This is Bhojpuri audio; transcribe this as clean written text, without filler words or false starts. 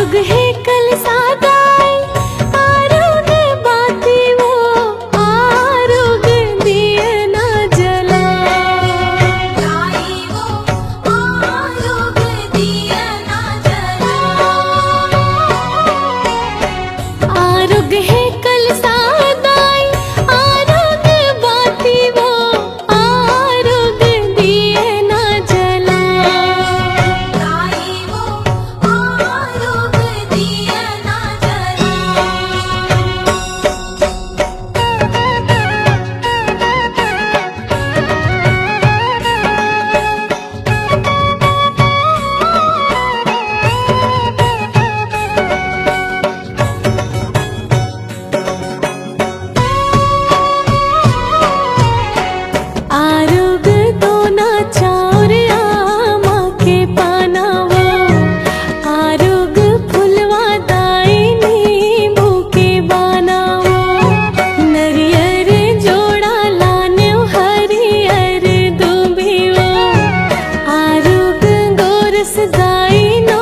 आरुग है कल सादाई आरुग बाती वो आरुग दिए ना जला वो आरुग दिए ना जला आरुग है कल सादाई आरुग बाती वो आरुग दिए ना जला वो आरुग दिए ना जला आरुग दोना चाउर आमा के पाना वो आरुग फुलवा दाई नींबू के बाना वो नरियर जोड़ा लाने हरियर दुबी वो आरुग गोरस दाई नो